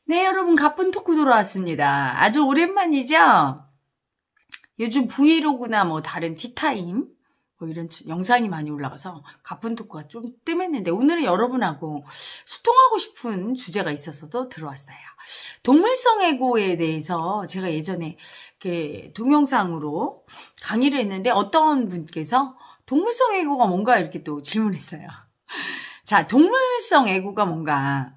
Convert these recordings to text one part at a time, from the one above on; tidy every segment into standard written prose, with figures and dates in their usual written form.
네, 여러분, 가쁜 토크 돌아왔습니다. 아주 오랜만이죠? 요즘 브이로그나 뭐 다른 티타임, 뭐 이런 영상이 많이 올라가서 가쁜 토크가 좀 뜸했는데, 오늘은 여러분하고 소통하고 싶은 주제가 있어서도 들어왔어요. 동물성 애고에 대해서 제가 예전에 이렇게 동영상으로 강의를 했는데, 어떤 분께서 동물성 애고가 뭔가 이렇게 또 질문했어요. 자, 동물성 애고가 뭔가.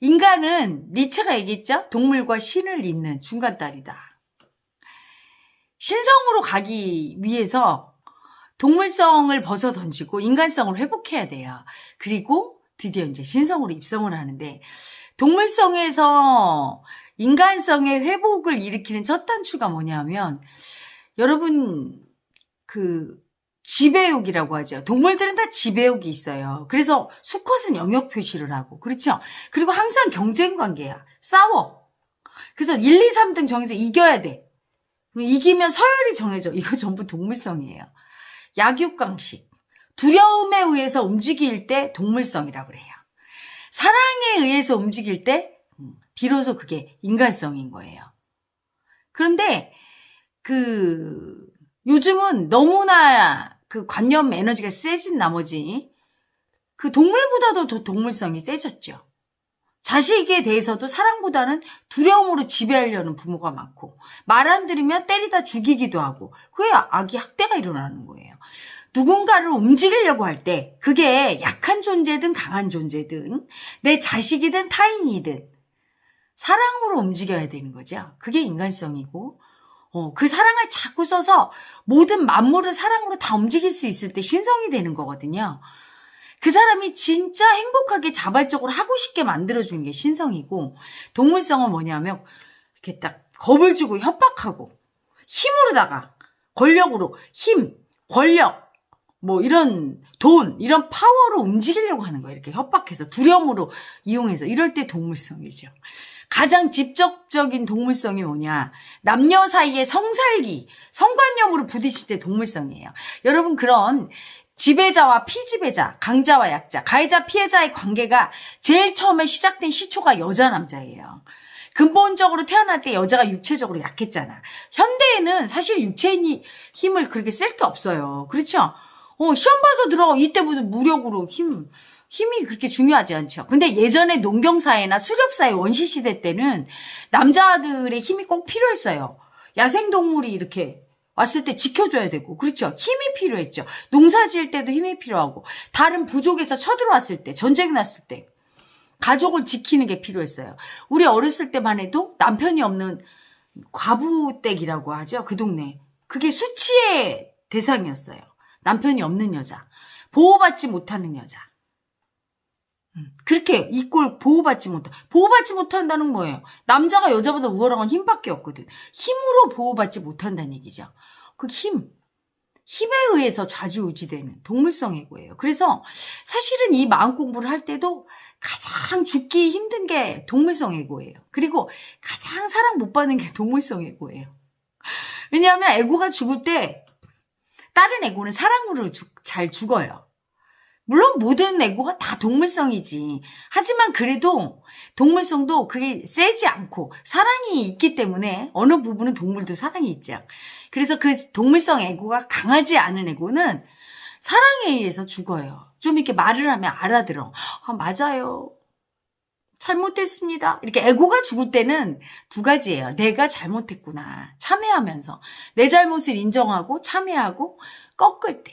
인간은 니체가 얘기했죠? 동물과 신을 잇는 중간다리다. 신성으로 가기 위해서 동물성을 벗어 던지고 인간성을 회복해야 돼요. 그리고 드디어 이제 신성으로 입성을 하는데, 동물성에서 인간성의 회복을 일으키는 첫 단추가 뭐냐면, 여러분 지배욕이라고 하죠. 동물들은 다 지배욕이 있어요. 그래서 수컷은 영역 표시를 하고, 그렇죠? 그리고 항상 경쟁 관계야. 싸워. 그래서 1, 2, 3등 정해서 이겨야 돼. 이기면 서열이 정해져. 이거 전부 동물성이에요. 약육강식. 두려움에 의해서 움직일 때 동물성이라고 그래요. 사랑에 의해서 움직일 때 비로소 그게 인간성인 거예요. 그런데 요즘은 너무나 관념 에너지가 세진 나머지 동물보다도 더 동물성이 세졌죠. 자식에 대해서도 사랑보다는 두려움으로 지배하려는 부모가 많고, 말 안 들으면 때리다 죽이기도 하고, 그게 아기 학대가 일어나는 거예요. 누군가를 움직이려고 할 때 그게 약한 존재든 강한 존재든 내 자식이든 타인이든 사랑으로 움직여야 되는 거죠. 그게 인간성이고, 그 사랑을 자꾸 써서 모든 만물을 사랑으로 다 움직일 수 있을 때 신성이 되는 거거든요. 그 사람이 진짜 행복하게 자발적으로 하고 싶게 만들어주는 게 신성이고, 동물성은 뭐냐면 이렇게 딱 겁을 주고 협박하고 힘으로다가 권력으로 권력, 뭐 이런 돈, 이런 파워로 움직이려고 하는 거예요. 이렇게 협박해서 두려움으로 이용해서. 이럴 때 동물성이죠. 가장 직접적인 동물성이 뭐냐? 남녀 사이의 성살기, 성관념으로 부딪힐 때 동물성이에요. 여러분, 그런 지배자와 피지배자, 강자와 약자, 가해자, 피해자의 관계가 제일 처음에 시작된 시초가 여자, 남자예요. 근본적으로 태어날 때 여자가 육체적으로 약했잖아. 현대에는 사실 육체의 힘을 그렇게 쓸 게 없어요. 그렇죠? 시험 봐서 들어가. 이때 무슨 무력으로 힘이 그렇게 중요하지 않죠. 근데 예전에 농경사회나 수렵사회 원시시대 때는 남자들의 힘이 꼭 필요했어요. 야생동물이 이렇게 왔을 때 지켜줘야 되고, 그렇죠? 힘이 필요했죠. 농사 지을 때도 힘이 필요하고, 다른 부족에서 쳐들어왔을 때, 전쟁이 났을 때, 가족을 지키는 게 필요했어요. 우리 어렸을 때만 해도 남편이 없는 과부댁이라고 하죠. 그 동네. 그게 수치의 대상이었어요. 남편이 없는 여자. 보호받지 못하는 여자. 그렇게 보호받지 못한다는 거예요. 남자가 여자보다 우월한 건 힘밖에 없거든. 힘으로 보호받지 못한다는 얘기죠. 힘에 의해서 좌지우지되는 동물성애고예요. 그래서 사실은 이 마음 공부를 할 때도 가장 죽기 힘든 게 동물성애고예요. 그리고 가장 사랑 못 받는 게 동물성애고예요. 왜냐하면 애고가 죽을 때 다른 애고는 사랑으로 잘 죽어요. 물론 모든 애고가 다 동물성이지. 하지만 그래도 동물성도 그게 세지 않고 사랑이 있기 때문에 어느 부분은 동물도 사랑이 있죠. 그래서 그 동물성 애고가 강하지 않은 애고는 사랑에 의해서 죽어요. 좀 이렇게 말을 하면 알아들어. 맞아요. 잘못했습니다. 이렇게 애고가 죽을 때는 두 가지예요. 내가 잘못했구나. 참회하면서. 내 잘못을 인정하고 참회하고 꺾을 때.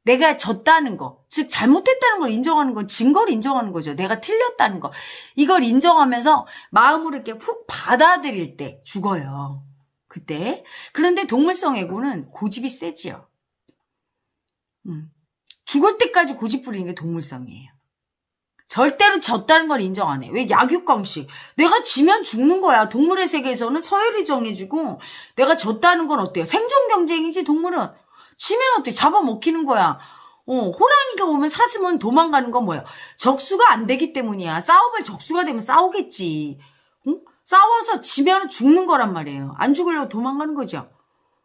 내가 졌다는 거, 즉 잘못했다는 걸 인정하는 건 증거를 인정하는 거죠. 내가 틀렸다는 거. 이걸 인정하면서 마음으로 이렇게 훅 받아들일 때 죽어요. 그때. 그런데 동물성 애고는 고집이 세지요. 죽을 때까지 고집 부리는 게 동물성이에요. 절대로 졌다는 걸 인정 안 해. 왜? 약육강식. 내가 지면 죽는 거야. 동물의 세계에서는 서열이 정해지고, 내가 졌다는 건 어때요? 생존 경쟁이지, 동물은. 지면 어때? 잡아먹히는 거야. 호랑이가 오면 사슴은 도망가는 건 뭐야? 적수가 안 되기 때문이야. 싸움을 적수가 되면 싸우겠지. 응? 싸워서 지면 죽는 거란 말이에요. 안 죽으려고 도망가는 거죠.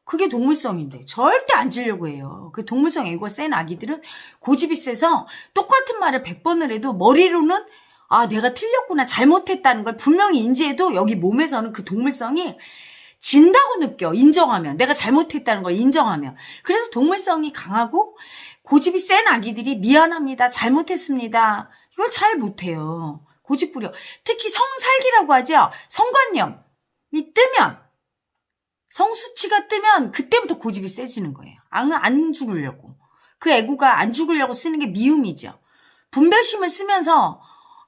그게 동물성인데 절대 안 지려고 해요. 그 동물성 애고가 센 아기들은 고집이 세서 똑같은 말을 100번을 해도 머리로는 아, 내가 틀렸구나, 잘못했다는 걸 분명히 인지해도 여기 몸에서는 그 동물성이 진다고 느껴. 인정하면. 내가 잘못했다는 걸 인정하면. 그래서 동물성이 강하고 고집이 센 아기들이 미안합니다, 잘못했습니다, 이걸 잘 못해요. 고집 부려. 특히 성살기라고 하죠. 성관념이 뜨면, 성수치가 뜨면 그때부터 고집이 세지는 거예요. 안 죽으려고. 그 애고가 안 죽으려고 쓰는 게 미움이죠. 분별심을 쓰면서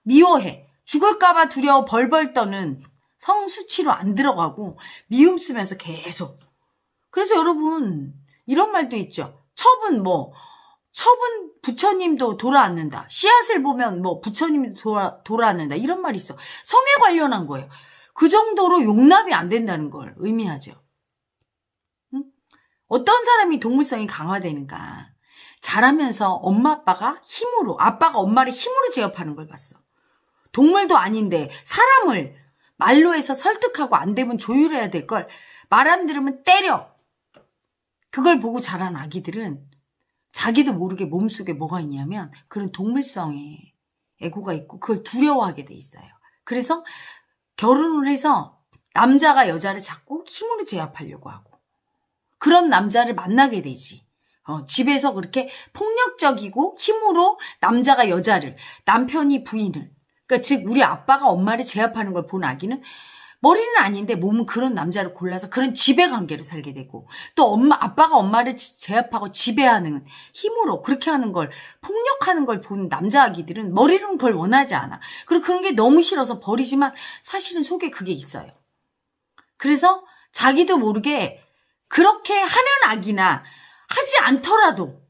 미워해. 죽을까봐 두려워 벌벌 떠는 성수치로 안 들어가고 미움 쓰면서 계속. 그래서 여러분, 이런 말도 있죠. 첩은 부처님도 돌아앉는다. 씨앗을 보면 부처님도 돌아앉는다. 이런 말이 있어. 성에 관련한 거예요. 그 정도로 용납이 안 된다는 걸 의미하죠. 응? 어떤 사람이 동물성이 강화되는가. 자라면서 아빠가 엄마를 힘으로 제압하는 걸 봤어. 동물도 아닌데 사람을 말로 해서 설득하고 안 되면 조율해야 될 걸 말 안 들으면 때려. 그걸 보고 자란 아기들은 자기도 모르게 몸속에 뭐가 있냐면 그런 동물성의 애고가 있고 그걸 두려워하게 돼 있어요. 그래서 결혼을 해서 남자가 여자를 자꾸 힘으로 제압하려고 하고 그런 남자를 만나게 되지. 집에서 그렇게 폭력적이고 힘으로 남자가 여자를, 남편이 부인을, 그러니까 즉 우리 아빠가 엄마를 제압하는 걸 본 아기는 머리는 아닌데 몸은 그런 남자를 골라서 그런 지배 관계로 살게 되고 또 아빠가 엄마를 제압하고 지배하는 힘으로 그렇게 하는 걸, 폭력하는 걸 본 남자 아기들은 머리로는 그걸 원하지 않아. 그리고 그런 게 너무 싫어서 버리지만 사실은 속에 그게 있어요. 그래서 자기도 모르게 그렇게 하는 아기나 하지 않더라도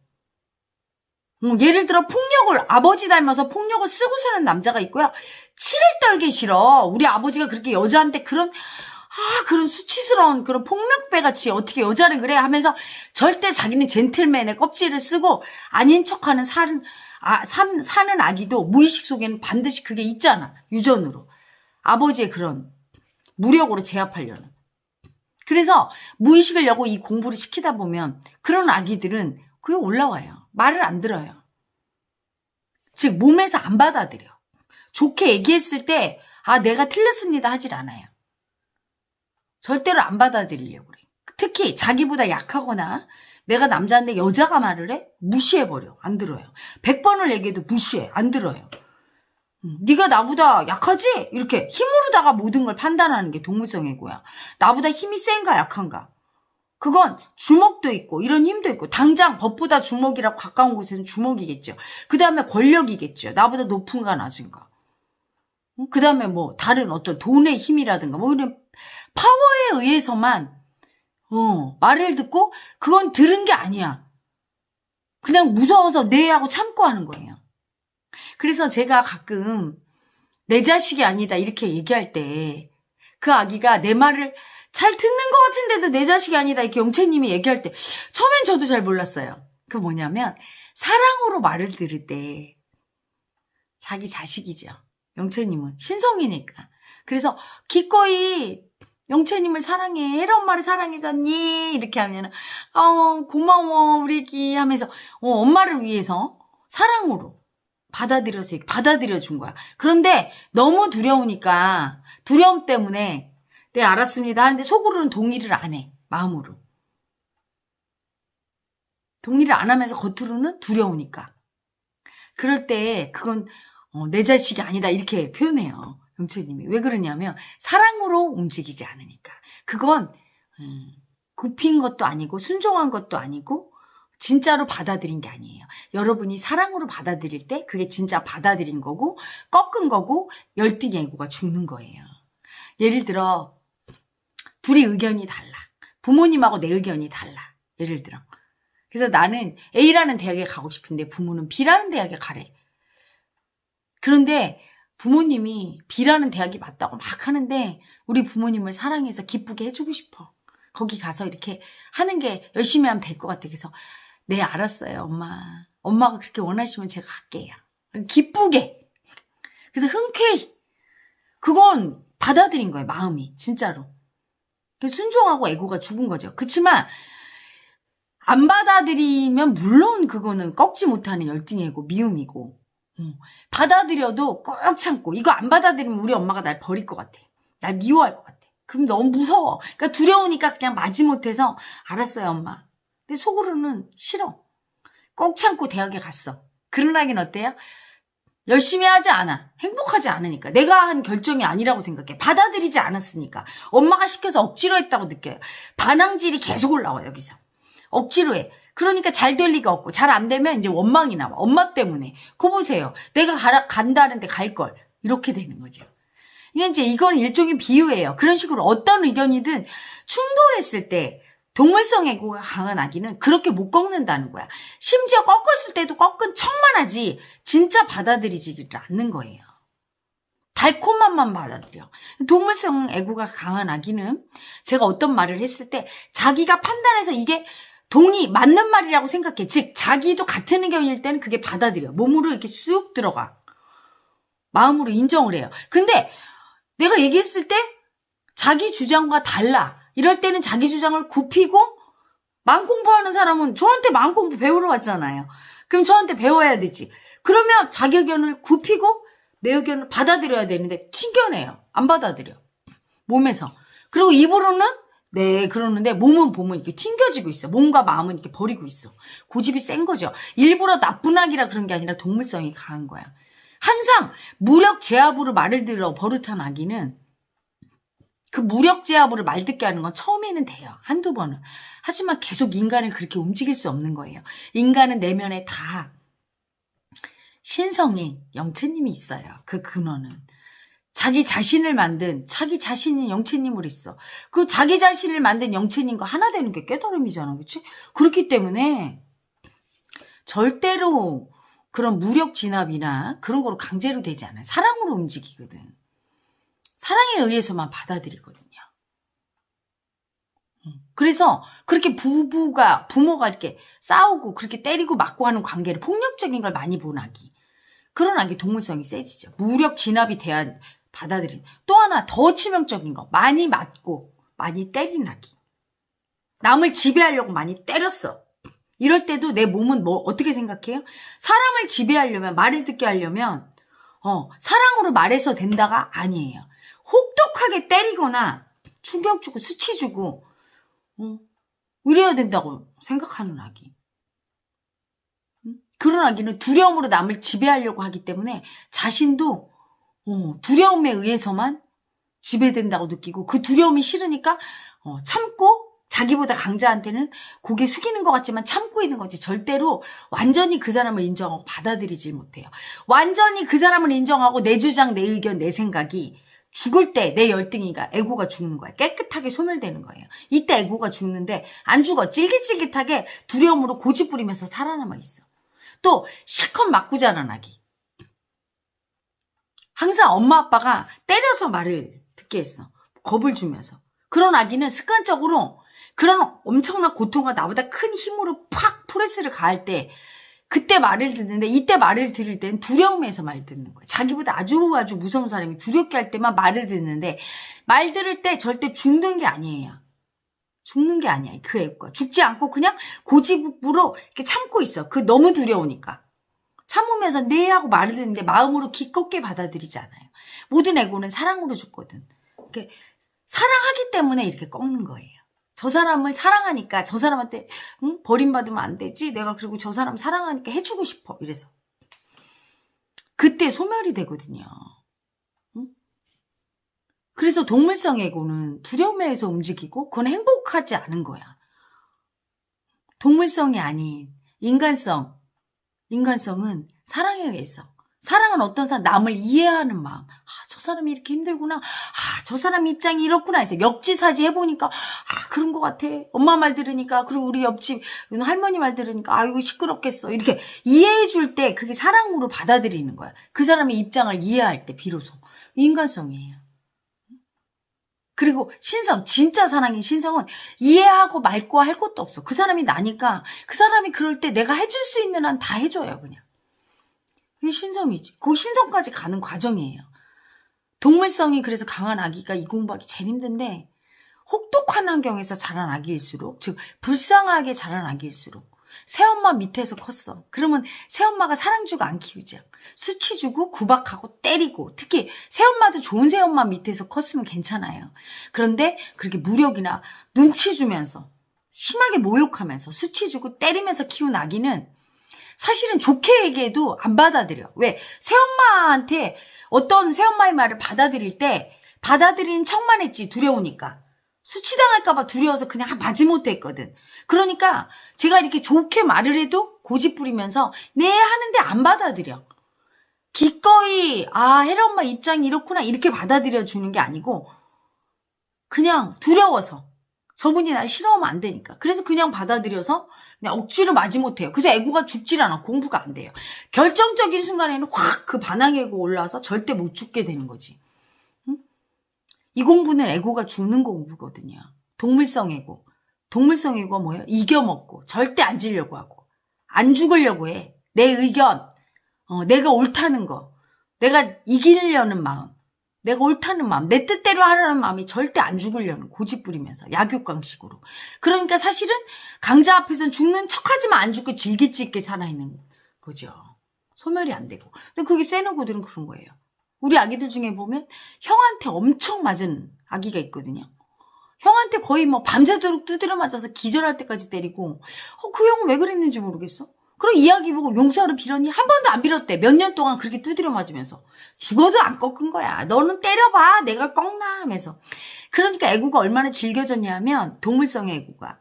예를 들어 폭력을, 아버지 닮아서 폭력을 쓰고 사는 남자가 있고요. 치를 떨기 싫어. 우리 아버지가 그렇게 여자한테 그런 수치스러운 그런 폭력배같이 어떻게 여자를 그래 하면서 절대 자기는 젠틀맨의 껍질을 쓰고 아닌 척하는 사는 아기도 무의식 속에는 반드시 그게 있잖아. 유전으로. 아버지의 그런 무력으로 제압하려는. 그래서 무의식을 여고 이 공부를 시키다 보면 그런 아기들은 그게 올라와요. 말을 안 들어요. 즉 몸에서 안 받아들여. 좋게 얘기했을 때 내가 틀렸습니다 하질 않아요. 절대로 안 받아들이려고 그래. 특히 자기보다 약하거나 내가 남자인데 여자가 말을 해? 무시해버려. 안 들어요. 100번을 얘기해도 무시해. 안 들어요. 네가 나보다 약하지? 이렇게 힘으로다가 모든 걸 판단하는 게 동물성의 애고야. 나보다 힘이 센가 약한가. 그건 주먹도 있고 이런 힘도 있고 당장 법보다 주먹이라고 가까운 곳에는 주먹이겠죠. 그 다음에 권력이겠죠. 나보다 높은가 낮은가. 그 다음에 다른 어떤 돈의 힘이라든가 이런 파워에 의해서만 말을 듣고 그건 들은 게 아니야. 그냥 무서워서 네 하고 참고 하는 거예요. 그래서 제가 가끔 내 자식이 아니다 이렇게 얘기할 때 그 아기가 내 말을 잘 듣는 것 같은데도 내 자식이 아니다 이렇게 영채님이 얘기할 때 처음엔 저도 잘 몰랐어요. 그 뭐냐면 사랑으로 말을 들을 때 자기 자식이죠. 영채님은 신성이니까. 그래서 기꺼이 영채님을 사랑해. 혜라 엄마를 사랑해줬니? 이렇게 하면 고마워 우리 애기 하면서 엄마를 위해서 사랑으로 받아들여준 거야. 그런데 너무 두려우니까 두려움 때문에 네 알았습니다 하는데 속으로는 동의를 안 해. 마음으로. 동의를 안 하면서 겉으로는 두려우니까. 그럴 때 그건 내 자식이 아니다 이렇게 표현해요. 영채님이. 왜 그러냐면 사랑으로 움직이지 않으니까. 그건 굽힌 것도 아니고 순종한 것도 아니고 진짜로 받아들인 게 아니에요. 여러분이 사랑으로 받아들일 때 그게 진짜 받아들인 거고 꺾은 거고 열등의 애고가 죽는 거예요. 예를 들어 둘이 의견이 달라. 부모님하고 내 의견이 달라. 예를 들어. 그래서 나는 A라는 대학에 가고 싶은데 부모는 B라는 대학에 가래. 그런데 부모님이 B라는 대학이 맞다고 막 하는데 우리 부모님을 사랑해서 기쁘게 해주고 싶어. 거기 가서 이렇게 하는 게 열심히 하면 될 것 같아. 그래서 네 알았어요 엄마. 엄마가 그렇게 원하시면 제가 갈게요. 기쁘게. 그래서 흔쾌히. 그건 받아들인 거예요. 마음이. 진짜로. 순종하고 애고가 죽은 거죠. 그렇지만 안 받아들이면 물론 그거는 꺾지 못하는 열등의 애고 미움이고 받아들여도 꾹 참고, 이거 안 받아들이면 우리 엄마가 날 버릴 것 같아. 날 미워할 것 같아. 그럼 너무 무서워. 그러니까 두려우니까 그냥 마지못해서 알았어요, 엄마. 근데 속으로는 싫어. 꼭 참고 대학에 갔어. 그런 하긴 어때요? 열심히 하지 않아. 행복하지 않으니까. 내가 한 결정이 아니라고 생각해. 받아들이지 않았으니까. 엄마가 시켜서 억지로 했다고 느껴요. 반항질이 계속 올라와, 여기서. 억지로 해. 그러니까 잘 될 리가 없고, 잘 안 되면 이제 원망이 나와. 엄마 때문에. 그거 보세요. 내가 간다는데 갈 걸. 이렇게 되는 거죠. 이건 일종의 비유예요. 그런 식으로 어떤 의견이든 충돌했을 때 동물성 애고가 강한 아기는 그렇게 못 꺾는다는 거야. 심지어 꺾었을 때도 꺾은 척만 하지 진짜 받아들이지를 않는 거예요. 달콤함만 받아들여. 동물성 애고가 강한 아기는 제가 어떤 말을 했을 때 자기가 판단해서 이게 맞는 말이라고 생각해. 즉 자기도 같은 의견일 때는 그게 받아들여. 몸으로 이렇게 쑥 들어가. 마음으로 인정을 해요. 근데 내가 얘기했을 때 자기 주장과 달라. 이럴 때는 자기 주장을 굽히고 마음 공부하는 사람은 저한테 마음 공부 배우러 왔잖아요. 그럼 저한테 배워야 되지. 그러면 자기 의견을 굽히고 내 의견을 받아들여야 되는데 튕겨내요. 안 받아들여. 몸에서. 그리고 입으로는 네 그러는데 몸은 보면 이렇게 튕겨지고 있어. 몸과 마음은 이렇게 버리고 있어. 고집이 센 거죠. 일부러 나쁜 아기라 그런 게 아니라 동물성이 강한 거야. 항상 무력 제압으로 말을 들어 버릇한 아기는 그 무력 제압으로 말 듣게 하는 건 처음에는 돼요. 한두 번은. 하지만 계속 인간을 그렇게 움직일 수 없는 거예요. 인간은 내면에 다 신성인 영체님이 있어요. 그 근원은. 자기 자신을 만든 자기 자신인 영체님으로 있어. 그 자기 자신을 만든 영체님과 하나 되는 게 깨달음이잖아. 그렇지? 그렇기 때문에 절대로 그런 무력 진압이나 그런 거로 강제로 되지 않아요. 사랑으로 움직이거든. 사랑에 의해서만 받아들이거든요. 그래서 그렇게 부모가 이렇게 싸우고 그렇게 때리고 맞고 하는 관계를 폭력적인 걸 많이 본 아기. 그런 아기 동물성이 세지죠. 무력 진압이 돼야 받아들인. 또 하나 더 치명적인 거. 많이 맞고 많이 때린 아기. 남을 지배하려고 많이 때렸어. 이럴 때도 내 몸은 어떻게 생각해요? 사람을 지배하려면, 말을 듣게 하려면, 사랑으로 말해서 된다가 아니에요. 혹독하게 때리거나, 충격 주고, 수치 주고, 이래야 된다고 생각하는 아기. 그런 아기는 두려움으로 남을 지배하려고 하기 때문에 자신도, 두려움에 의해서만 지배된다고 느끼고, 그 두려움이 싫으니까, 참고, 자기보다 강자한테는 고개 숙이는 것 같지만 참고 있는 거지. 절대로 완전히 그 사람을 인정하고 받아들이질 못해요. 완전히 그 사람을 인정하고 내 주장, 내 의견, 내 생각이 죽을 때 내 열등이가 에고가 죽는 거야. 깨끗하게 소멸되는 거예요. 이때 에고가 죽는데 안 죽어. 찔깃찔깃하게 두려움으로 고집 부리면서 살아남아 있어. 또 실컷 맞고 자란 아기. 항상 엄마 아빠가 때려서 말을 듣게 했어. 겁을 주면서. 그런 아기는 습관적으로 그런 엄청난 고통과 나보다 큰 힘으로 팍 프레스를 가할 때 그때 말을 듣는데 이때 말을 들을 땐 두려움에서 말 듣는 거예요. 자기보다 아주 무서운 사람이 두렵게 할 때만 말을 듣는데 말 들을 때 절대 죽는 게 아니에요. 죽는 게 아니야. 그 애가 죽지 않고 그냥 고집으로 이렇게 참고 있어. 그 너무 두려우니까. 참으면서 네 하고 말을 듣는데 마음으로 기껍게 받아들이지 않아요. 모든 애고는 사랑으로 죽거든. 이렇게 사랑하기 때문에 이렇게 꺾는 거예요. 저 사람을 사랑하니까 저 사람한테 버림받으면 안 되지. 내가 그리고 저 사람 사랑하니까 해주고 싶어. 이래서. 그때 소멸이 되거든요. 그래서 동물성 애고는 두려움에 의해서 움직이고 그건 행복하지 않은 거야. 동물성이 아닌 인간성은 사랑에 의해서. 사랑은 어떤 사람, 남을 이해하는 마음. 저 사람이 이렇게 힘들구나. 저 사람 입장이 이렇구나 해서 역지사지 해보니까, 그런 것 같아. 엄마 말 들으니까, 그리고 우리 옆집 할머니 말 들으니까, 아이고, 시끄럽겠어. 이렇게 이해해줄 때 그게 사랑으로 받아들이는 거야. 그 사람의 입장을 이해할 때 비로소. 인간성이에요. 그리고 신성, 진짜 사랑인 신성은 이해하고 말고 할 것도 없어. 그 사람이 나니까, 그 사람이 그럴 때 내가 해줄 수 있는 한 다 해줘요, 그냥. 이게 신성이지. 그 신성까지 가는 과정이에요. 동물성이 그래서 강한 아기가 이 공부하기 제일 힘든데 혹독한 환경에서 자란 아기일수록 즉 불쌍하게 자란 아기일수록 새엄마 밑에서 컸어. 그러면 새엄마가 사랑 주고 안 키우지. 수치 주고 구박하고 때리고, 특히 새엄마도 좋은 새엄마 밑에서 컸으면 괜찮아요. 그런데 그렇게 무력이나 눈치 주면서 심하게 모욕하면서 수치 주고 때리면서 키운 아기는 사실은 좋게 얘기해도 안 받아들여. 왜? 새엄마한테 어떤 새엄마의 말을 받아들일 때 받아들이는 척만 했지, 두려우니까. 수치당할까봐 두려워서 그냥 마지못해 했거든. 그러니까 제가 이렇게 좋게 말을 해도 고집 부리면서 네 하는데 안 받아들여. 기꺼이 혜라 엄마 입장이 이렇구나 이렇게 받아들여 주는 게 아니고 그냥 두려워서 저분이 날 싫어하면 안 되니까. 그래서 그냥 받아들여서 그냥 억지로 마지못해요. 그래서 애고가 죽질 않아. 공부가 안 돼요. 결정적인 순간에는 확 그 반항애고 올라와서 절대 못 죽게 되는 거지. 응? 이 공부는 애고가 죽는 공부거든요. 동물성 애고. 동물성 애고가 뭐예요? 이겨먹고 절대 안 지려고 하고 안 죽으려고 해. 내 의견, 내가 옳다는 거, 내가 이기려는 마음, 내가 옳다는 마음, 내 뜻대로 하려는 마음이 절대 안 죽으려는 고집 부리면서 약육강식으로. 그러니까 사실은 강자 앞에서는 죽는 척하지만 안 죽고 질기지 있게 살아있는 거죠. 소멸이 안 되고. 근데 그게 센 애고들은 그런 거예요. 우리 아기들 중에 보면 형한테 엄청 맞은 아기가 있거든요. 형한테 거의 뭐 밤새도록 두드려 맞아서 기절할 때까지 때리고 그 형은 왜 그랬는지 모르겠어. 그럼 이야기 보고 용서를 빌었니? 한 번도 안 빌었대. 몇 년 동안 그렇게 두드려 맞으면서. 죽어도 안 꺾은 거야. 너는 때려봐. 내가 꺾나 하면서. 그러니까 애고가 얼마나 질겨졌냐 하면 동물성의 애고가.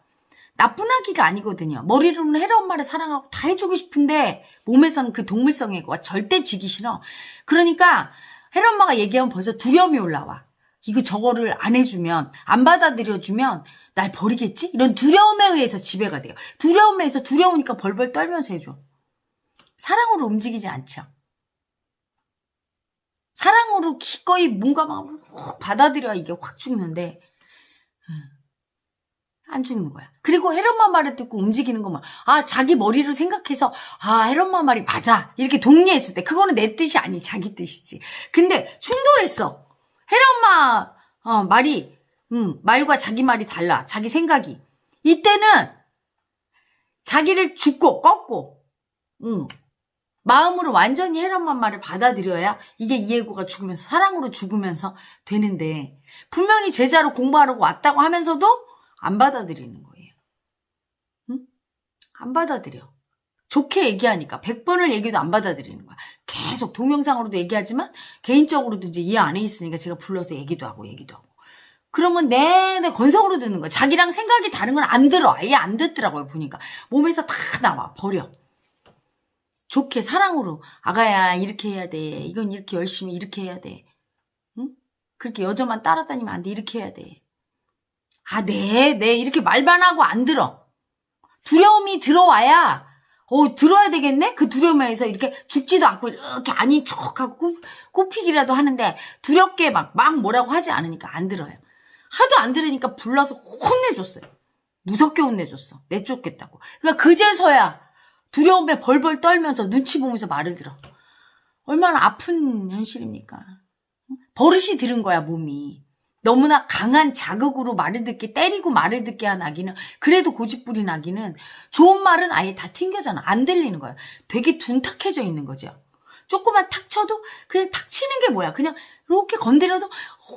나쁜 아기가 아니거든요. 머리로는 헤라 엄마를 사랑하고 다 해주고 싶은데 몸에서는 그 동물성의 애고가 절대 지기 싫어. 그러니까 헤라 엄마가 얘기하면 벌써 두려움이 올라와. 이거 저거를 안 해주면, 안 받아들여주면 날 버리겠지? 이런 두려움에 의해서 지배가 돼요. 두려움에 의해서 두려우니까 벌벌 떨면서 해줘. 사랑으로 움직이지 않죠. 사랑으로 기꺼이 뭔가 막 훅 받아들여야 이게 확 죽는데 안 죽는 거야. 그리고 혜련마 말을 듣고 움직이는 것만 자기 머리로 생각해서 혜련마 말이 맞아 이렇게 동의했을 때 그거는 내 뜻이 아니 자기 뜻이지. 근데 충돌했어. 혜련마 말이 말과 자기 말이 달라. 자기 생각이. 이때는 자기를 죽고 꺾고 마음으로 완전히 혜련마 말을 받아들여야 이게 이해고가 죽으면서 사랑으로 죽으면서 되는데 분명히 제자로 공부하려고 왔다고 하면서도 안 받아들이는 거예요. 안 받아들여. 좋게 얘기하니까 100번을 얘기해도 안 받아들이는 거야. 계속 동영상으로도 얘기하지만 개인적으로도 이제 이해 안에 있으니까 제가 불러서 얘기도 하고. 그러면 내내 건성으로 듣는 거야. 자기랑 생각이 다른 건 안 들어. 아예 안 듣더라고요. 보니까. 몸에서 다 나와. 버려. 좋게 사랑으로 아가야 이렇게 해야 돼. 이건 이렇게 열심히 이렇게 해야 돼. 응? 그렇게 여자만 따라다니면 안 돼. 이렇게 해야 돼. 네 이렇게 말만 하고 안 들어. 두려움이 들어와야 들어야 되겠네? 그 두려움에 의해서 이렇게 죽지도 않고 이렇게 아닌 척하고 꾸피기라도 하는데 두렵게 막 뭐라고 하지 않으니까 안 들어요. 하도 안 들으니까 불러서 혼내줬어요. 무섭게 혼내줬어. 내쫓겠다고. 그러니까 그제서야 두려움에 벌벌 떨면서 눈치 보면서 말을 들어. 얼마나 아픈 현실입니까? 버릇이 들은 거야 몸이. 너무나 강한 자극으로 말을 듣게 때리고 말을 듣게 한 아기는 그래도 고집부린 아기는 좋은 말은 아예 다 튕겨잖아. 안 들리는 거야. 되게 둔탁해져 있는 거죠. 조금만 탁 쳐도 그냥 탁 치는 게 뭐야. 그냥 이렇게 건드려도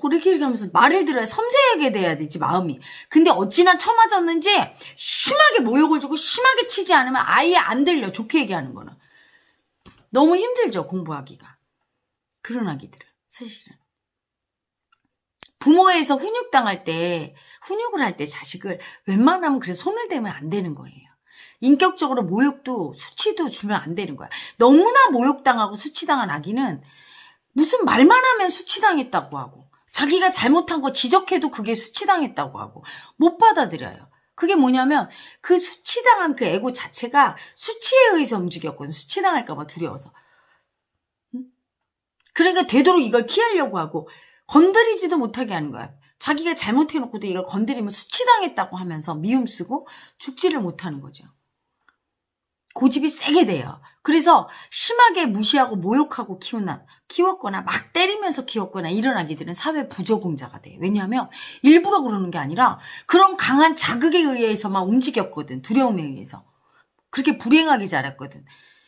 이렇게 하면서 말을 들어야 섬세하게 돼야 되지 마음이. 근데 어찌나 처맞았는지 심하게 모욕을 주고 심하게 치지 않으면 아예 안 들려. 좋게 얘기하는 거는. 너무 힘들죠 공부하기가. 그런 아기들은 사실은. 부모에서 훈육을 할 때 자식을 웬만하면 그래 손을 대면 안 되는 거예요. 인격적으로 모욕도 수치도 주면 안 되는 거야. 너무나 모욕당하고 수치당한 아기는 무슨 말만 하면 수치당했다고 하고 자기가 잘못한 거 지적해도 그게 수치당했다고 하고 못 받아들여요. 그게 뭐냐면 그 수치당한 그 에고 자체가 수치에 의해서 움직였거든. 수치당할까 봐 두려워서. 그러니까 되도록 이걸 피하려고 하고 건드리지도 못하게 하는 거야. 자기가 잘못해놓고도 이걸 건드리면 수치당했다고 하면서 미움 쓰고 죽지를 못하는 거죠. 고집이 세게 돼요. 그래서 심하게 무시하고 모욕하고 키웠거나 막 때리면서 키웠거나 이런 아기들은 사회 부적응자가 돼요. 왜냐하면 일부러 그러는 게 아니라 그런 강한 자극에 의해서만 움직였거든. 두려움에 의해서. 그렇게 불행하게 자랐거든.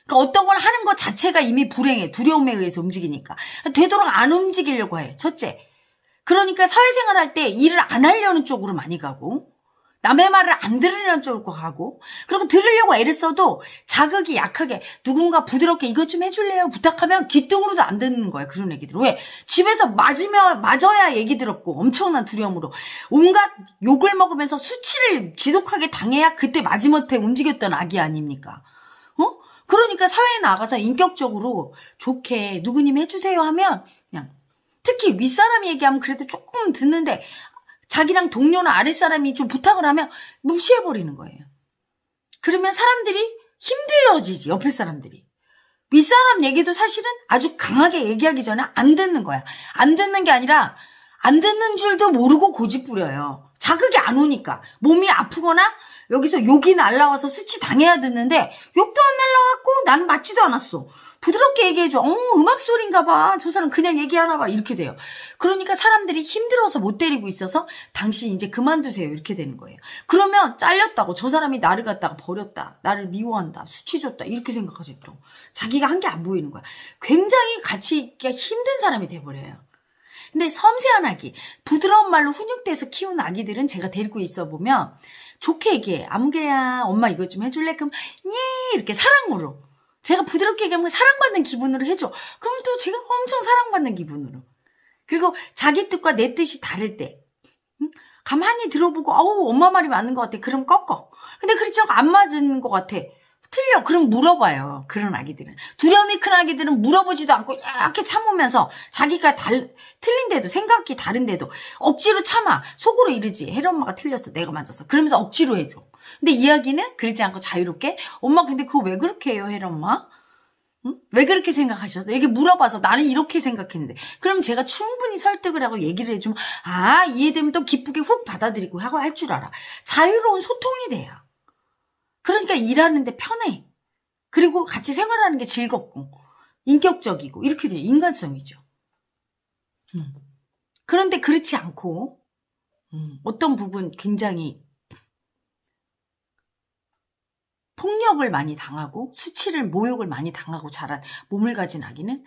그러니까 어떤 걸 하는 것 자체가 이미 불행해. 두려움에 의해서 움직이니까. 되도록 안 움직이려고 해. 첫째. 그러니까 사회생활 할 때 일을 안 하려는 쪽으로 많이 가고, 남의 말을 안 들으려는 쪽으로 가고, 그리고 들으려고 애를 써도 자극이 약하게 누군가 부드럽게 이것 좀 해줄래요? 부탁하면 귀뚱으로도 안 듣는 거야. 그런 애기들. 왜? 집에서 맞아야 얘기 들었고 엄청난 두려움으로 온갖 욕을 먹으면서 수치를 지독하게 당해야 그때 마지못해 움직였던 아기 아닙니까? 그러니까 사회에 나가서 인격적으로 좋게 누구님 해주세요 하면 그냥 특히 윗사람이 얘기하면 그래도 조금 듣는데 자기랑 동료나 아랫사람이 좀 부탁을 하면 무시해버리는 거예요. 그러면 사람들이 힘들어지지, 옆에 사람들이. 윗사람 얘기도 사실은 아주 강하게 얘기하기 전에 안 듣는 거야. 안 듣는 게 아니라 안 듣는 줄도 모르고 고집 부려요. 자극이 안 오니까. 몸이 아프거나 여기서 욕이 날라와서 수치 당해야 듣는데 욕도 안 날라왔고 난 맞지도 않았어. 부드럽게 얘기해줘. 음악 소리인가 봐. 저 사람 그냥 얘기하나 봐. 이렇게 돼요. 그러니까 사람들이 힘들어서 못 때리고 있어서 당신 이제 그만두세요. 이렇게 되는 거예요. 그러면 잘렸다고. 저 사람이 나를 갖다가 버렸다. 나를 미워한다. 수치 줬다. 이렇게 생각하지 또. 자기가 한 게 안 보이는 거야. 굉장히 같이 있기가 힘든 사람이 돼버려요. 근데 섬세한 아기, 부드러운 말로 훈육돼서 키운 아기들은 제가 데리고 있어 보면 좋게 얘기해. 아무개야, 엄마 이거 좀 해줄래? 그럼 예 이렇게 사랑으로. 제가 부드럽게 얘기하면 사랑받는 기분으로 해줘. 그럼 또 제가 엄청 사랑받는 기분으로. 그리고 자기 뜻과 내 뜻이 다를 때 가만히 들어보고 엄마 말이 맞는 것 같아. 그럼 꺾어. 근데 그렇지 않고 안 맞은 것 같아. 틀려. 그럼 물어봐요. 그런 아기들은. 두려움이 큰 아기들은 물어보지도 않고 이렇게 참으면서 자기가 틀린데도 생각이 다른데도 억지로 참아. 속으로 이러지. 혜리 엄마가 틀렸어. 내가 맞았어. 그러면서 억지로 해줘. 근데 이야기는 그러지 않고 자유롭게 엄마 근데 그거 왜 그렇게 해요 혜리 엄마? 응? 왜 그렇게 생각하셨어? 이게 물어봐서 나는 이렇게 생각했는데 그럼 제가 충분히 설득을 하고 얘기를 해주면 이해되면 또 기쁘게 훅 받아들이고 하고 할 줄 알아. 자유로운 소통이 돼요. 그러니까 일하는데 편해. 그리고 같이 생활하는 게 즐겁고 인격적이고 이렇게 돼요. 인간성이죠. 그런데 그렇지 않고 어떤 부분 굉장히 폭력을 많이 당하고 수치를 모욕을 많이 당하고 자란 몸을 가진 아기는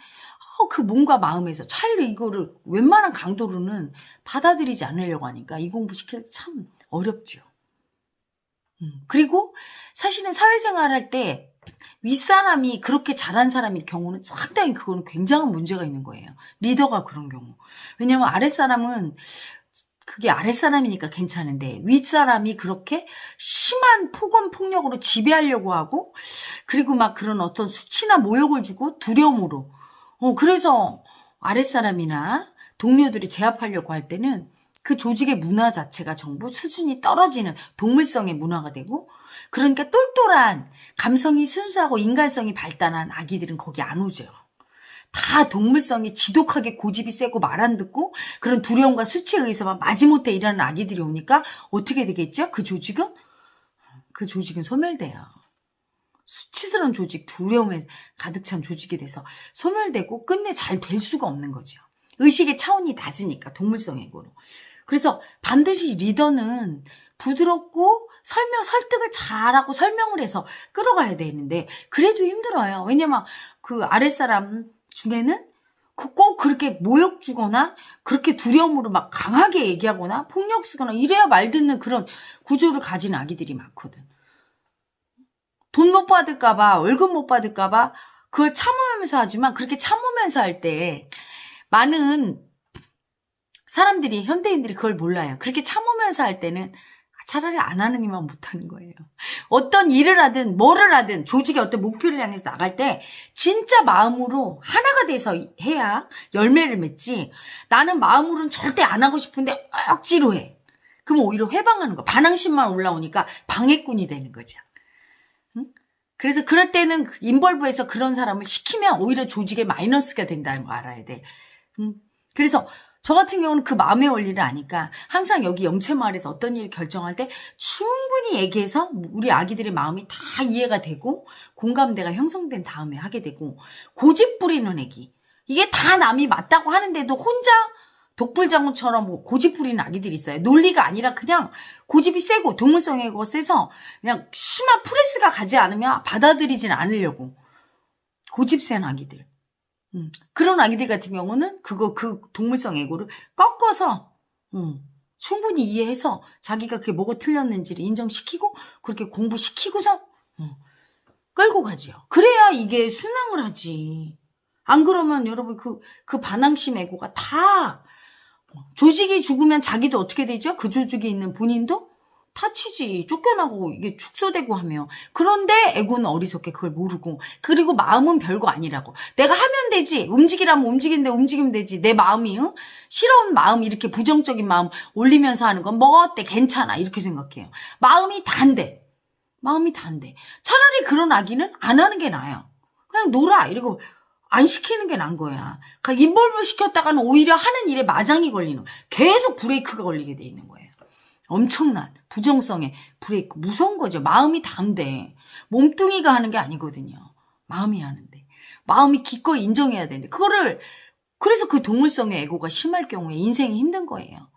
그 몸과 마음에서 차라리 이거를 웬만한 강도로는 받아들이지 않으려고 하니까 이 공부 시킬 때 참 어렵죠. 그리고 사실은 사회생활 할 때 윗사람이 그렇게 잘한 사람일 경우는 상당히 그거는 굉장한 문제가 있는 거예요. 리더가 그런 경우. 왜냐면 아랫사람은 그게 아랫사람이니까 괜찮은데 윗사람이 그렇게 심한 폭언폭력으로 지배하려고 하고 그리고 막 그런 어떤 수치나 모욕을 주고 두려움으로 그래서 아랫사람이나 동료들이 제압하려고 할 때는 그 조직의 문화 자체가 전부 수준이 떨어지는 동물성의 문화가 되고 그러니까 똘똘한 감성이 순수하고 인간성이 발달한 아기들은 거기 안 오죠. 다 동물성이 지독하게 고집이 세고 말 안 듣고 그런 두려움과 수치에 의해서만 마지못해 일하는 아기들이 오니까 어떻게 되겠죠? 그 조직은 소멸돼요. 수치스러운 조직, 두려움에 가득 찬 조직이 돼서 소멸되고 끝내 잘 될 수가 없는 거죠. 의식의 차원이 낮으니까 동물성이고로. 그래서 반드시 리더는 부드럽고 설득을 잘하고 설명을 해서 끌어가야 되는데 그래도 힘들어요. 왜냐면 그 아랫사람 중에는 꼭 그렇게 모욕 주거나 그렇게 두려움으로 막 강하게 얘기하거나 폭력 쓰거나 이래야 말 듣는 그런 구조를 가진 아기들이 많거든. 돈 못 받을까봐 월급 못 받을까봐 그걸 참으면서 하지만 그렇게 참으면서 할 때 많은 사람들이 현대인들이 그걸 몰라요. 그렇게 참으면서 할 때는 차라리 안 하는 이만 못하는 거예요. 어떤 일을 하든 뭐를 하든 조직의 어떤 목표를 향해서 나갈 때 진짜 마음으로 하나가 돼서 해야 열매를 맺지 나는 마음으로는 절대 안 하고 싶은데 억지로 해. 그럼 오히려 회방하는 거. 반항심만 올라오니까 방해꾼이 되는 거죠. 응? 그래서 그럴 때는 인벌브에서 그런 사람을 시키면 오히려 조직에 마이너스가 된다는 거 알아야 돼. 그래서 저 같은 경우는 그 마음의 원리를 아니까 항상 여기 영채마을에서 어떤 일을 결정할 때 충분히 얘기해서 우리 아기들의 마음이 다 이해가 되고 공감대가 형성된 다음에 하게 되고 고집 부리는 애기. 이게 다 남이 맞다고 하는데도 혼자 독불장군처럼 뭐 고집 부리는 아기들이 있어요. 논리가 아니라 그냥 고집이 세고 동물성 애고가 세서 그냥 심한 프레스가 가지 않으면 받아들이진 않으려고 고집 센 아기들. 그런 아기들 같은 경우는 그 동물성 애고를 꺾어서 충분히 이해해서 자기가 그게 뭐가 틀렸는지를 인정시키고 그렇게 공부시키고서 끌고 가죠. 그래야 이게 순항을 하지. 안 그러면 여러분 그 반항심 애고가 다 조직이 죽으면 자기도 어떻게 되죠? 그 조직에 있는 본인도 다치지. 쫓겨나고 이게 축소되고 하며. 그런데 애고는 어리석게 그걸 모르고. 그리고 마음은 별거 아니라고. 내가 하면 되지. 움직이라면 움직이는데 움직이면 되지. 내 마음이 싫어온 마음 이렇게 부정적인 마음 올리면서 하는 건 뭐 어때? 괜찮아. 이렇게 생각해요. 마음이 단데. 차라리 그런 아기는 안 하는 게 나아요. 그냥 놀아. 이러고 안 시키는 게 난 거야. 그러니까 인볼브 시켰다가는 오히려 하는 일에 마장이 걸리는, 계속 브레이크가 걸리게 돼 있는 거예요. 엄청난 부정성의 브레이크. 무서운 거죠. 마음이 단데. 몸뚱이가 하는 게 아니거든요. 마음이 하는데. 마음이 기꺼이 인정해야 되는데. 그래서 그 동물성의 애고가 심할 경우에 인생이 힘든 거예요.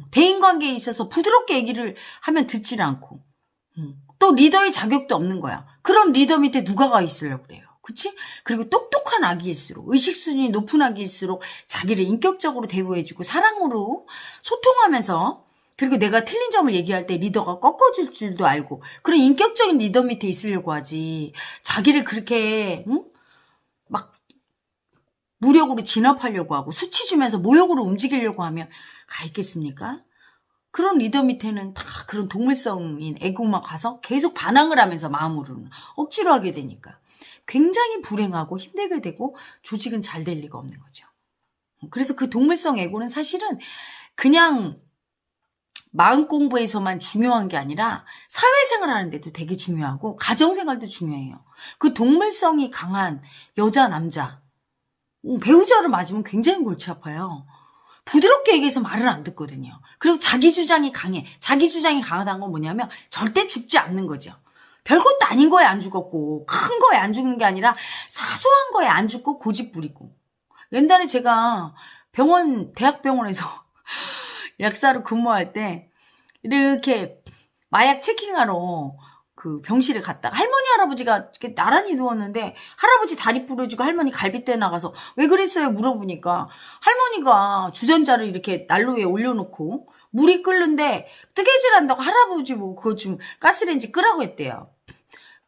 대인관계에 있어서 부드럽게 얘기를 하면 듣질 않고. 또 리더의 자격도 없는 거야. 그런 리더 밑에 누가 가 있으려고 그래요. 그치? 그리고 똑똑한 아기일수록, 의식수준이 높은 아기일수록 자기를 인격적으로 대우해주고 사랑으로 소통하면서, 그리고 내가 틀린 점을 얘기할 때 리더가 꺾어줄 줄도 알고, 그런 인격적인 리더 밑에 있으려고 하지. 자기를 그렇게 막 무력으로 진압하려고 하고 수치 주면서 모욕으로 움직이려고 하면 가 있겠습니까? 그런 리더 밑에는 다 그런 동물성인 애고만 가서 계속 반항을 하면서 마음으로는 억지로 하게 되니까 굉장히 불행하고 힘들게 되고 조직은 잘 될 리가 없는 거죠. 그래서 그 동물성 애고는 사실은 그냥 마음 공부에서만 중요한 게 아니라 사회생활 하는데도 되게 중요하고 가정생활도 중요해요. 그 동물성이 강한 여자, 남자, 배우자를 맞으면 굉장히 골치 아파요. 부드럽게 얘기해서 말을 안 듣거든요. 그리고 자기 주장이 강해. 자기 주장이 강하다는 건 뭐냐면 절대 죽지 않는 거죠. 별것도 아닌 거에 안 죽었고 큰 거에 안 죽는 게 아니라 사소한 거에 안 죽고 고집 부리고. 옛날에 제가 대학병원에서 약사로 근무할 때 이렇게 마약 체킹하러 그 병실에 갔다가 할머니 할아버지가 이렇게 나란히 누웠는데 할아버지 다리 부러지고 할머니 갈비뼈 나가서 왜 그랬어요 물어보니까 할머니가 주전자를 이렇게 난로 위에 올려놓고 물이 끓는데 뜨개질한다고 할아버지 보고 그거 좀 가스레인지 끄라고 했대요.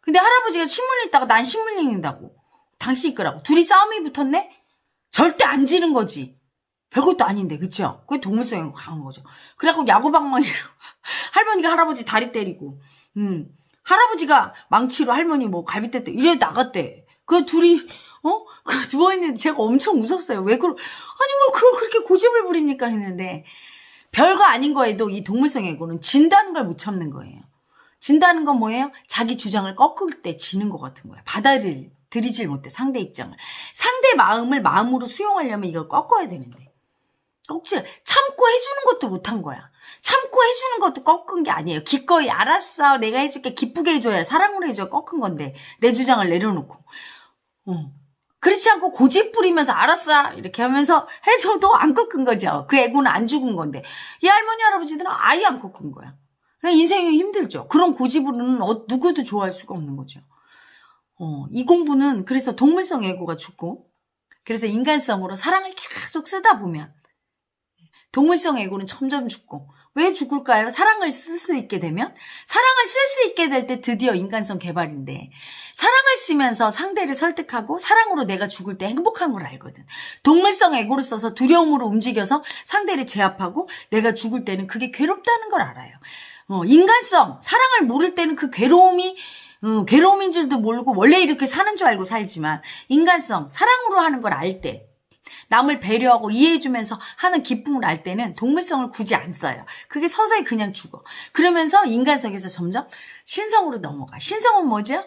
근데 할아버지가 식물 읽다가 난 식물 읽는다고 당신이 끄라고. 둘이 싸움이 붙었네? 절대 안 지는 거지. 별것도 아닌데, 그쵸? 그게 동물성이 강한 거죠. 그래갖고 야구방망이로 할머니가 할아버지 다리 때리고, 할아버지가 망치로 할머니 뭐 갈비뼈 때 이래 나갔대. 그 둘이 그 누워있는데 제가 엄청 웃었어요. 왜 아니 뭘 그걸 그렇게 고집을 부립니까 했는데 별거 아닌 거에도 이 동물성 애고는 진다는 걸 못 참는 거예요. 진다는 건 뭐예요? 자기 주장을 꺾을 때 지는 것 같은 거예요. 받아들이질 못해 상대 입장을. 상대 마음을 마음으로 수용하려면 이걸 꺾어야 되는데 꺾질 참고 해주는 것도 못한 거야. 참고 해주는 것도 꺾은 게 아니에요. 기꺼이 알았어 내가 해줄게 기쁘게 해줘야 사랑으로 해줘야 꺾은 건데 내 주장을 내려놓고 그렇지 않고 고집 부리면서 알았어 이렇게 하면서 해줘도 안 꺾은 거죠. 그 애고는 안 죽은 건데 이 할머니 할아버지들은 아예 안 꺾은 거야. 인생이 힘들죠. 그런 고집으로는 누구도 좋아할 수가 없는 거죠. 이 공부는 그래서 동물성 애고가 죽고 그래서 인간성으로 사랑을 계속 쓰다 보면 동물성 애고는 점점 죽고 왜 죽을까요? 사랑을 쓸 수 있게 되면 사랑을 쓸 수 있게 될 때 드디어 인간성 개발인데 사랑을 쓰면서 상대를 설득하고 사랑으로 내가 죽을 때 행복한 걸 알거든. 동물성 애고를 써서 두려움으로 움직여서 상대를 제압하고 내가 죽을 때는 그게 괴롭다는 걸 알아요. 인간성 사랑을 모를 때는 그 괴로움인 줄도 모르고 원래 이렇게 사는 줄 알고 살지만 인간성 사랑으로 하는 걸 알 때 남을 배려하고 이해해주면서 하는 기쁨을 알 때는 동물성을 굳이 안 써요. 그게 서서히 그냥 죽어. 그러면서 인간성에서 점점 신성으로 넘어가. 신성은 뭐죠?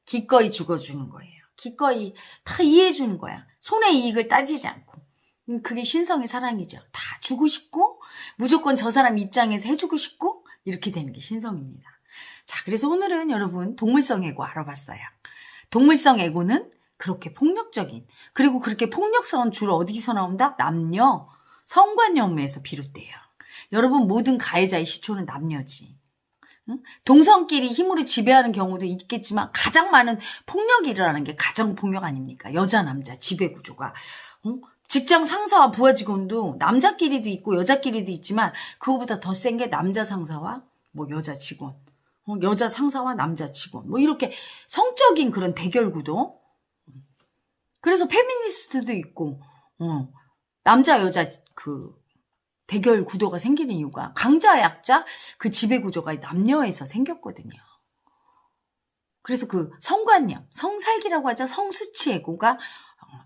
기꺼이 죽어주는 거예요. 기꺼이 다 이해해주는 거야. 손의 이익을 따지지 않고. 그게 신성의 사랑이죠. 다 주고 싶고 무조건 저 사람 입장에서 해주고 싶고 이렇게 되는 게 신성입니다. 자, 그래서 오늘은 여러분 동물성 애고 알아봤어요. 동물성 애고는 그렇게 폭력적인 그리고 그렇게 폭력성은 주로 어디서 나온다? 남녀 성관념에서 비롯돼요. 여러분, 모든 가해자의 시초는 남녀지. 응? 동성끼리 힘으로 지배하는 경우도 있겠지만 가장 많은 폭력이 일어나는 게 가정폭력 아닙니까? 여자, 남자, 지배구조가. 응? 직장 상사와 부하 직원도 남자끼리도 있고 여자끼리도 있지만 그거보다 더 센 게 남자 상사와 뭐 여자 직원, 여자 상사와 남자 직원, 뭐 이렇게 성적인 그런 대결 구도. 그래서 페미니스트도 있고, 남자 여자 그 대결 구도가 생기는 이유가 강자 약자 그 지배 구조가 남녀에서 생겼거든요. 그래서 그 성관념, 성살기라고 하자, 성수치 애고가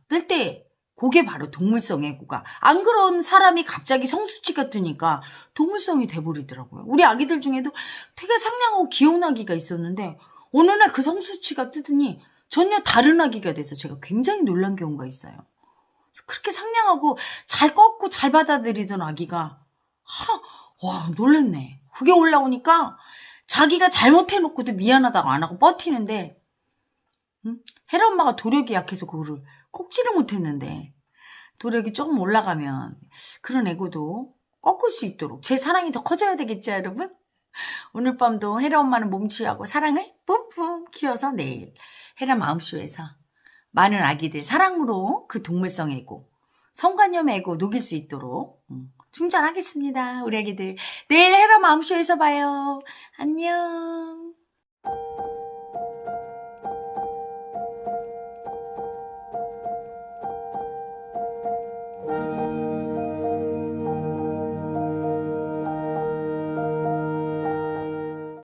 뜰 때 그게 바로 동물성 애고가. 안 그런 사람이 갑자기 성수치가 뜨니까 동물성이 돼버리더라고요. 우리 아기들 중에도 되게 상냥하고 귀여운 아기가 있었는데 어느 날 그 성수치가 뜨더니 전혀 다른 아기가 돼서 제가 굉장히 놀란 경우가 있어요. 그렇게 상냥하고 잘 꺾고 잘 받아들이던 아기가 와, 놀랬네. 그게 올라오니까 자기가 잘못해놓고도 미안하다고 안 하고 버티는데, 혜라 엄마가 도력이 약해서 그거를 꺾지를 못했는데, 도력이 조금 올라가면 그런 애고도 꺾을 수 있도록 제 사랑이 더 커져야 되겠죠, 여러분? 오늘 밤도 혜라 엄마는 몸치하고 사랑을 뿜뿜 키워서 내일 혜라 마음쇼에서 많은 아기들 사랑으로 그 동물성 애고, 성관념 애고 녹일 수 있도록 충전하겠습니다. 우리 아기들 내일 혜라 마음쇼에서 봐요. 안녕.